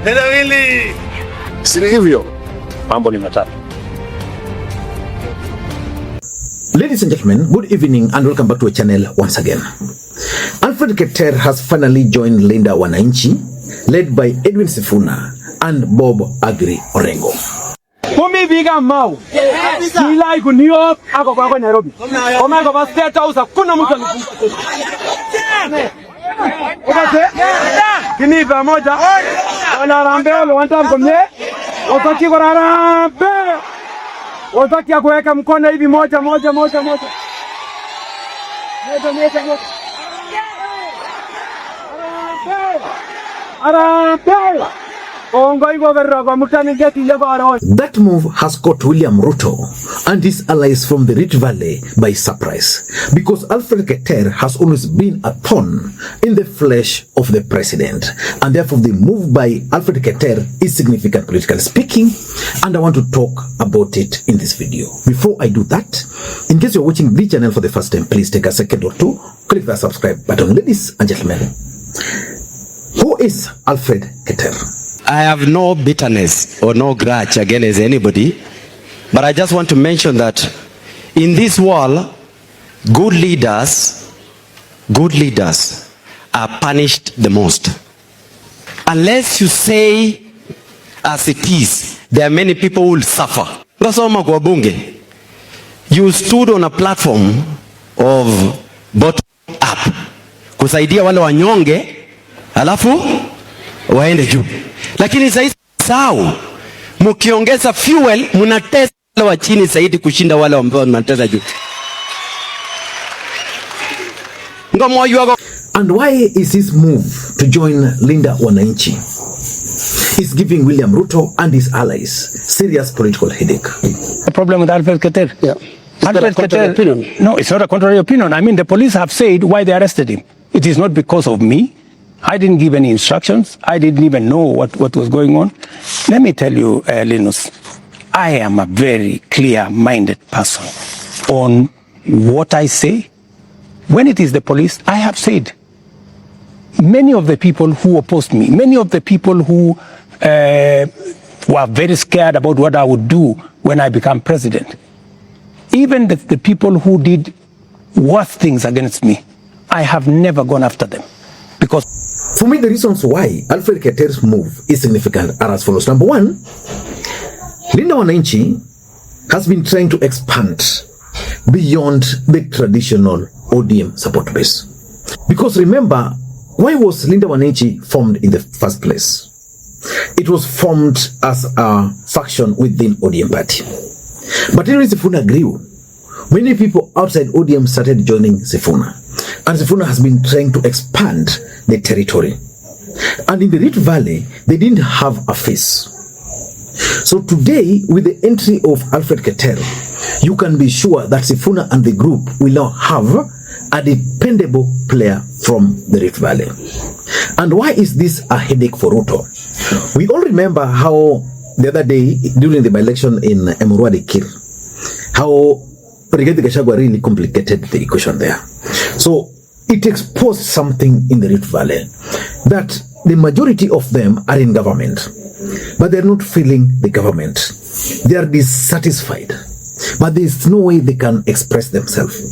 Tendawili. Si hivyo. Mambo ni matatu. Ladies and gentlemen, good evening and welcome back to our channel once again. Alfred Keter has finally joined Linda Wananchi, led by Edwin Sifuna and Bob Agri Orengo. Kumi biga mau. Nila iko New York, ako kwa Nairobi. Kama kwa State House kuna mtu anifunga. Ukate? Kini pamoja. Wala rambe wala wanta mkomye. Wataki kwa rambe. Wataki ya kuweka mkono hivi moja. Moja. Arambe. That move has caught William Ruto and his allies from the Rift Valley by surprise, because Alfred Keter has always been a thorn in the flesh of the president, and therefore the move by Alfred Keter is significant politically speaking, and I want to talk about it in this video. Before I do that, in case you're watching the channel for the first time, please take a second or two, click the subscribe button. Ladies and gentlemen, who is Alfred Keter? I have no bitterness or no grudge against anybody, but I just want to mention that in this world, good leaders are punished the most. Unless you say as it is, there are many people who will suffer. You stood on a platform of bottom up, kusaidia wale wanyonge, alafu waende juu. Lakini sasa sawa, mkiongeza fuel mnatesa wale wa chini zaidi kushinda wale ambao mnatesa juu. And why is this move to join Linda Wananchi is giving William Ruto and his allies serious political headache? The problem with Alfred Keter? Yeah. Alfred Keter, opinion? No, it's not a contrary opinion. I mean, the police have said why they arrested him. It is not because of me. I didn't give any instructions. I didn't even know what was going on. Let me tell you, Linus, I am a very clear-minded person on what I say. When it is the police, I have said, many of the people who opposed me, many of the people who were very scared about what I would do when I become president, even the people who did worse things against me, I have never gone after them. Because for me, the reasons why Alfred Keter's move is significant are as follows. Number one, Linda Wananchi has been trying to expand beyond the traditional ODM support base. Because remember, why was Linda Wananchi formed in the first place? It was formed as a faction within ODM party. But anyway, Sifuna grew. Many people outside ODM started joining Sifuna. And Sifuna has been trying to expand the territory. And in the Rift Valley, they didn't have a face. So today, with the entry of Alfred Keter, you can be sure that Sifuna and the group will now have a dependable player from the Rift Valley. And why is this a headache for Ruto? We all remember how the other day, during the by-election in Emurwadi Kir, how Rigathi Gachagua really complicated the equation there. So it exposed something in the Rift Valley, that the majority of them are in government, but they're not feeling the government. They are dissatisfied, but there's no way they can express themselves.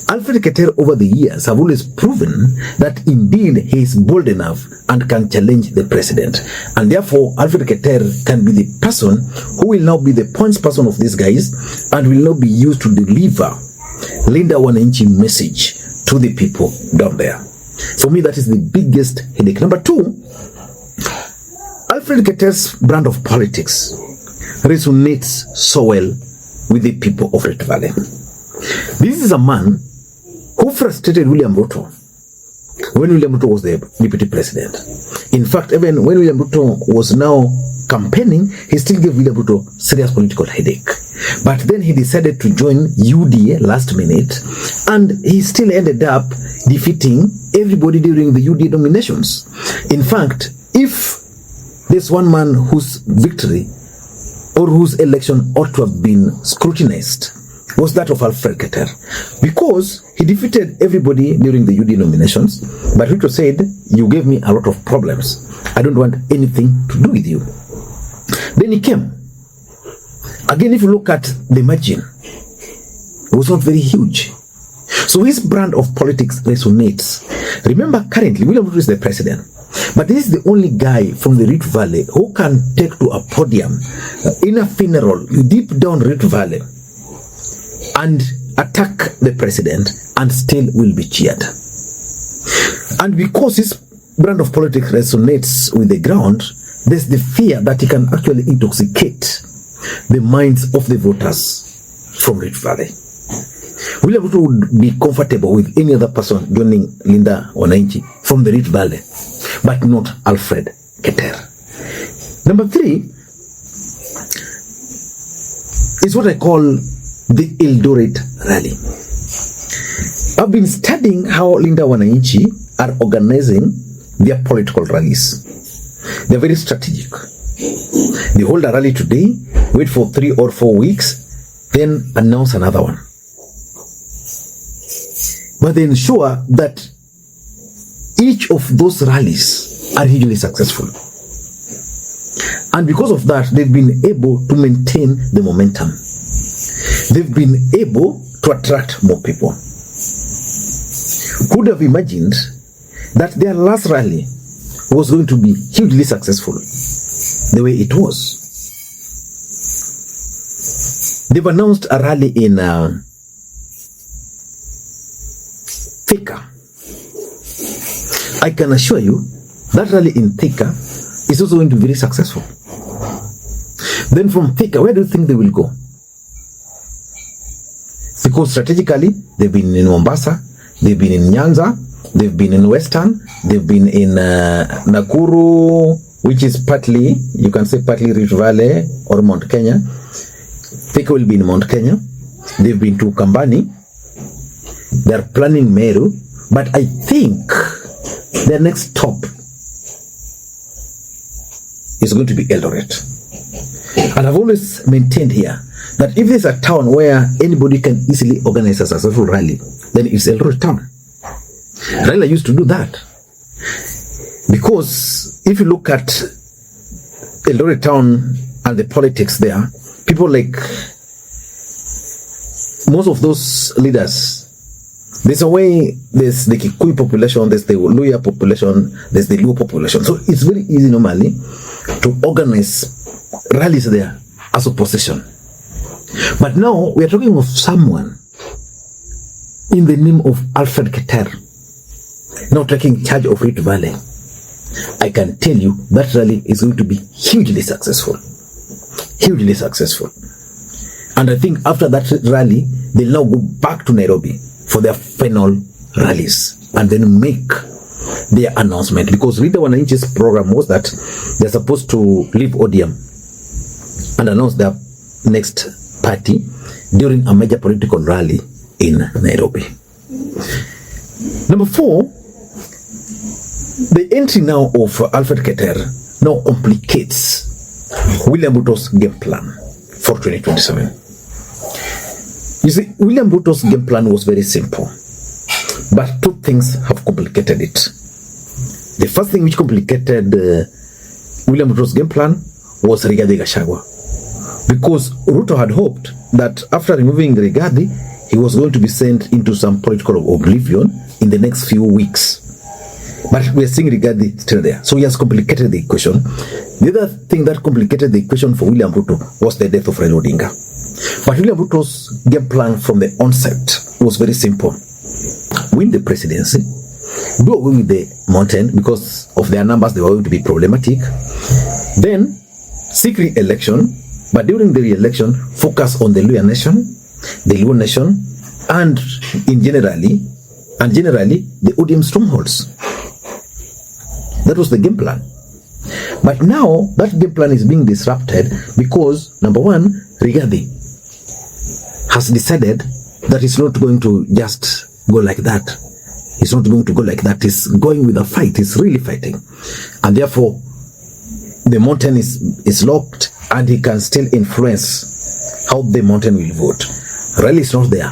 Alfred Keter over the years have always proven that indeed he is bold enough and can challenge the president. And therefore, Alfred Keter can be the person who will now be the point person of these guys and will now be used to deliver Linda Wananchi message to the people down there. For me, that is the biggest headache. Number two, Alfred Keter's brand of politics resonates so well with the people of Rift Valley. This is a man who frustrated William Ruto when William Ruto was the deputy president. In fact, even when William Ruto was now campaigning, he still gave William Ruto serious political headache. But then he decided to join UDA last minute, and he still ended up defeating everybody during the UDA nominations. In fact, if there's one man whose victory or whose election ought to have been scrutinized was that of Alfred Keter, because he defeated everybody during the UD nominations, but Ruto said, you gave me a lot of problems. I don't want anything to do with you. Then he came. Again, if you look at the margin, it was not very huge. So his brand of politics resonates. Remember, currently, William Ruto is the president, but this is the only guy from the Rift Valley who can take to a podium in a funeral deep down Rift Valley and attack the president and still will be cheered. And because his brand of politics resonates with the ground, there's the fear that he can actually intoxicate the minds of the voters from Rift Valley. William Ruto would be comfortable with any other person joining Linda Wananchi from the Rift Valley, but not Alfred Keter. Number 3 is what I call the Eldoret rally. I've been studying how Linda Wananchi are organizing their political rallies. They're very strategic. They hold a rally today, wait for 3 or 4 weeks, then announce another one. But they ensure that each of those rallies are hugely successful. And because of that, they've been able to maintain the momentum. They've been able to attract more people. Who would have imagined that their last rally was going to be hugely successful the way it was? They've announced a rally in Thika. I can assure you that rally in Thika is also going to be very successful. Then from Thika, where do you think they will go? Because strategically, they've been in Mombasa, they've been in Nyanza, they've been in Western, they've been in Nakuru, which is partly, you can say partly Rift Valley or Mount Kenya. Thika will be in Mount Kenya. They've been to Kambani. They're planning Meru, but I think their next stop is going to be Eldoret. And I've always maintained here that if there's a town where anybody can easily organize a successful rally, then it's Eldoret town. Raila used to do that. Because if you look at Eldoret town and the politics there, people like most of those leaders, there's a way, there's the Kikuyu population, there's the Luya population, there's the Luo population. So it's very easy normally to organize rallies there as opposition. But now we are talking of someone in the name of Alfred Keter now taking charge of Rift Valley. I can tell you that rally is going to be hugely successful. Hugely successful. And I think after that rally, they'll now go back to Nairobi for their final rallies and then make their announcement. Because Linda Wananchi's program was that they're supposed to leave ODM and announce their next party during a major political rally in Nairobi. Number 4, the entry now of Alfred Keter now complicates William Ruto's game plan for 2027. You see, William Ruto's game plan was very simple, but 2 things have complicated it. The first thing which complicated William Ruto's game plan was Rigathi Gachagua, because Ruto had hoped that after removing Rigathi, he was going to be sent into some political oblivion in the next few weeks. But we are seeing Rigathi still there. So he has complicated the equation. The other thing that complicated the equation for William Ruto was the death of Raila Odinga. But William Ruto's game plan from the onset was very simple. Win the presidency, do away with the mountain because of their numbers, they were going to be problematic. Then seek re-election, but during the re-election, focus on the Luo nation, the Luo nation, and generally, the ODM strongholds. That was the game plan. But now, that game plan is being disrupted because, number 1, Rigathi has decided that it's not going to just go like that. It's not going to go like that. It's going with a fight. It's really fighting. And therefore, the mountain is locked and he can still influence how the mountain will vote. Raila is not there.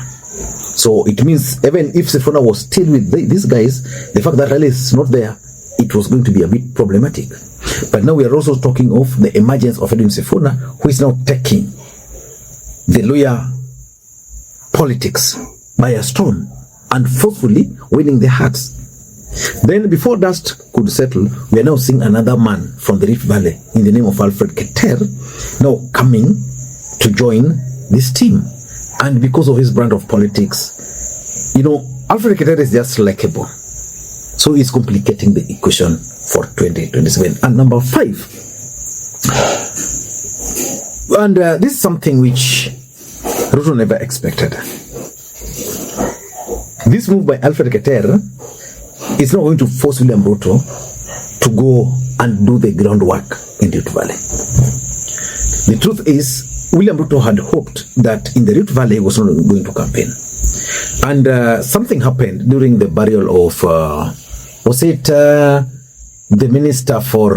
So it means even if Sifuna was still with these guys, the fact that Raila is not there, it was going to be a bit problematic. But now we are also talking of the emergence of Edwin Sifuna, who is now taking the lawyer politics by a storm and forcefully winning the hearts. Then before dust could settle, we are now seeing another man from the Rift Valley in the name of Alfred Keter now coming to join this team. And because of his brand of politics, you know, Alfred Keter is just likable. So it's complicating the equation for 2027. And number 5, and this is something which Ruto never expected. This move by Alfred Keter is not going to force William Ruto to go and do the groundwork in the Rift Valley. The truth is, William Ruto had hoped that in the Rift Valley he was not going to campaign. And something happened during the burial of, was it the Minister for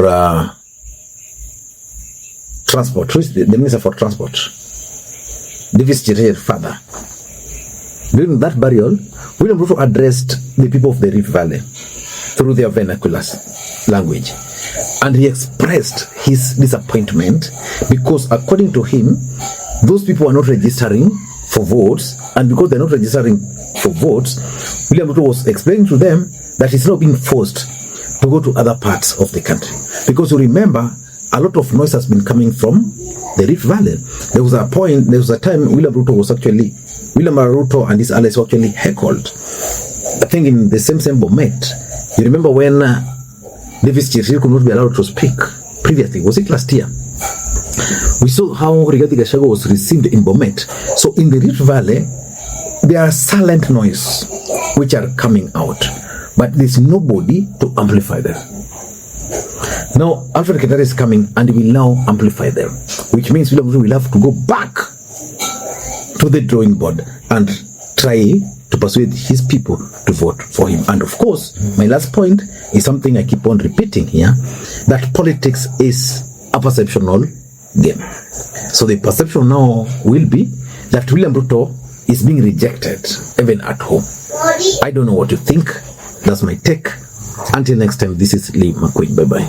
Transport? Who is the Minister for Transport? Davis Chirchir's father. During that burial, William Ruto addressed the people of the Rift Valley through their vernacular language. And he expressed his disappointment because according to him, those people are not registering for votes, and because they're not registering for votes, William Ruto was explaining to them that he's not being forced to go to other parts of the country. Because you remember, a lot of noise has been coming from the Rift Valley. There was a time William Ruto and his allies were actually heckled. I think in the same Bomet. You remember when Davis Chirchir could not be allowed to speak previously? Was it last year? We saw how Rigathi Gachagua was received in Bomet. So in the Rift Valley, there are silent noise which are coming out, but there's nobody to amplify them. Now Alfred Keter is coming and will now amplify them, which means William Ruto will have to go back to the drawing board and try to persuade his people to vote for him. And of course, my last point is something I keep on repeating here, that politics is a perceptual game. So the perception now will be that William Ruto is being rejected even at home. I don't know what you think. That's my take. Until next time, this is Lee Makwiny. Bye-bye.